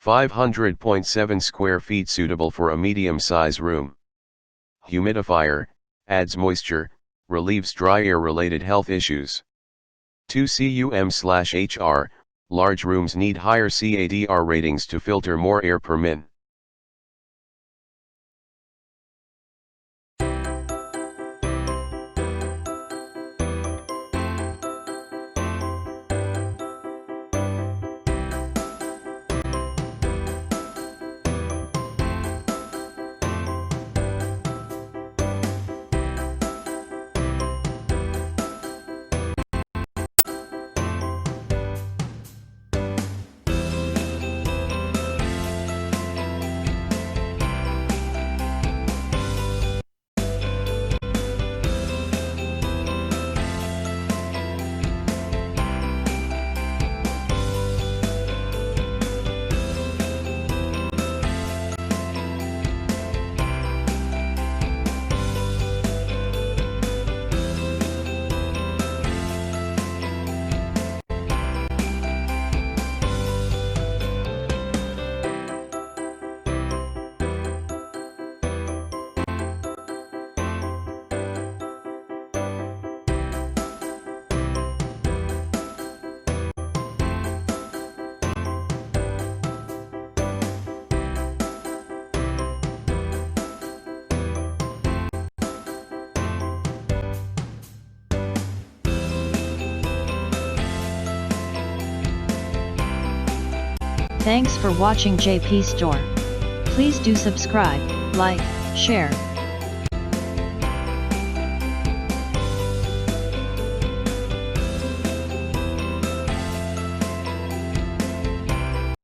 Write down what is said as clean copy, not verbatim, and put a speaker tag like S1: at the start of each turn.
S1: 500.7 square feet, suitable for a medium-size room. Humidifier, adds moisture, relieves dry air-related health issues. 2 cu.m/hr, large rooms need higher CADR ratings to filter more air per min.
S2: Thanks for watching JP Store. Please do subscribe, like, share,